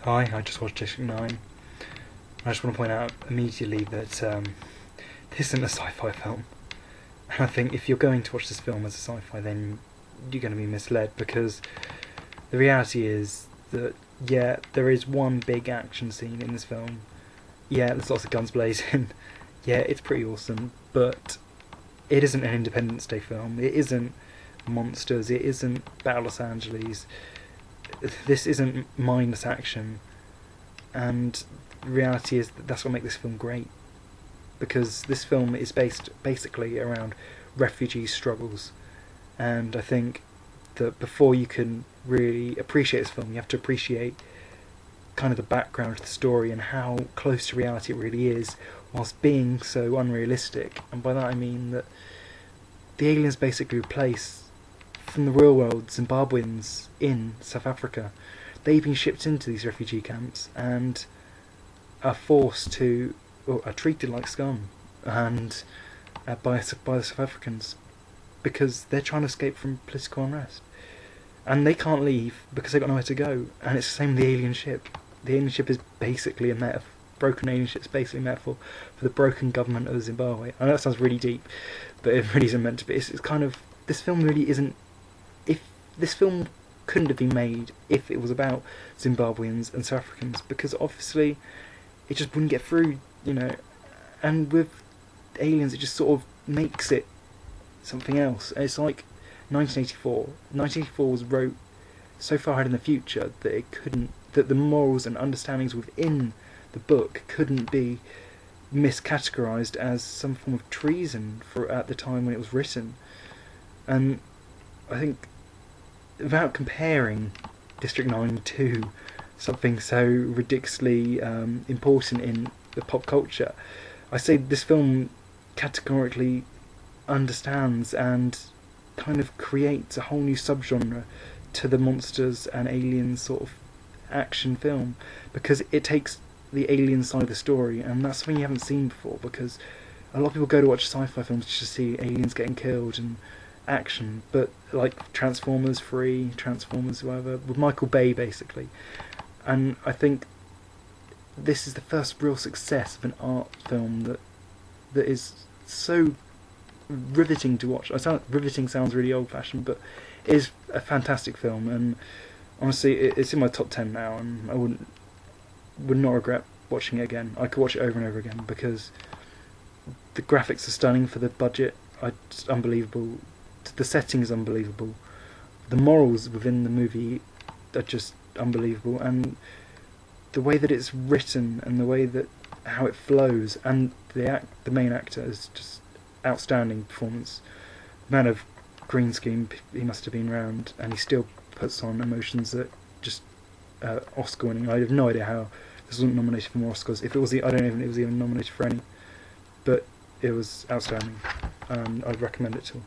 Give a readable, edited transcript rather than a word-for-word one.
Hi, I just watched District 9. I just want to point out immediately that this isn't a sci-fi film. And I think if you're going to watch this film as a sci-fi, then you're going to be misled, because the reality is that, yeah, there is one big action scene in this film. Yeah, there's lots of guns blazing. Yeah, it's pretty awesome, but it isn't an Independence Day film. It isn't monsters. It isn't Battle Los Angeles. This isn't mindless action. And the reality is that that's what makes this film great, because this film is based basically around refugee struggles. And I think that before you can really appreciate this film, you have to appreciate kind of the background to the story and how close to reality it really is, whilst being so unrealistic. And by that I mean that the aliens basically replace, from the real world, Zimbabweans in South Africa. They've been shipped into these refugee camps and are forced to, or are treated like scum, and by the South Africans, because they're trying to escape from political unrest, and they can't leave because they've got nowhere to go. And it's the same with the alien ship. The alien ship is basically a metaphor. Broken alien ship is basically a metaphor for the broken government of Zimbabwe. I know that sounds really deep, but it really isn't meant to be. It's kind of, this film really isn't. If this film couldn't have been made if it was about Zimbabweans and South Africans, because obviously it just wouldn't get through, you know. And with aliens, it just sort of makes it something else. It's like 1984. 1984 was wrote so far ahead in the future that it couldn't, that the morals and understandings within the book couldn't be miscategorized as some form of treason for at the time when it was written. And I think, without comparing District 9 to something so ridiculously important in the pop culture, I say this film categorically understands and kind of creates a whole new subgenre to the monsters and aliens sort of action film, because it takes the alien side of the story, and that's something you haven't seen before, because a lot of people go to watch sci-fi films just to see aliens getting killed and action, but like Transformers 3, Transformers whatever, with Michael Bay basically. And I think this is the first real success of an art film that is so riveting to watch. Riveting sounds really old-fashioned, but it is a fantastic film, and honestly, it's in my top 10 now, and I would not regret watching it again. I could watch it over and over again, because the graphics are stunning for the budget. It's unbelievable. The setting is unbelievable. The morals within the movie are just unbelievable, and the way that it's written and the way that how it flows, and the main actor is just outstanding performance. The man of green screen, he must have been around, and he still puts on emotions that just Oscar winning. I have no idea how this wasn't nominated for more Oscars. If it was, I don't even it was even nominated for any, but it was outstanding, and I'd recommend it to all.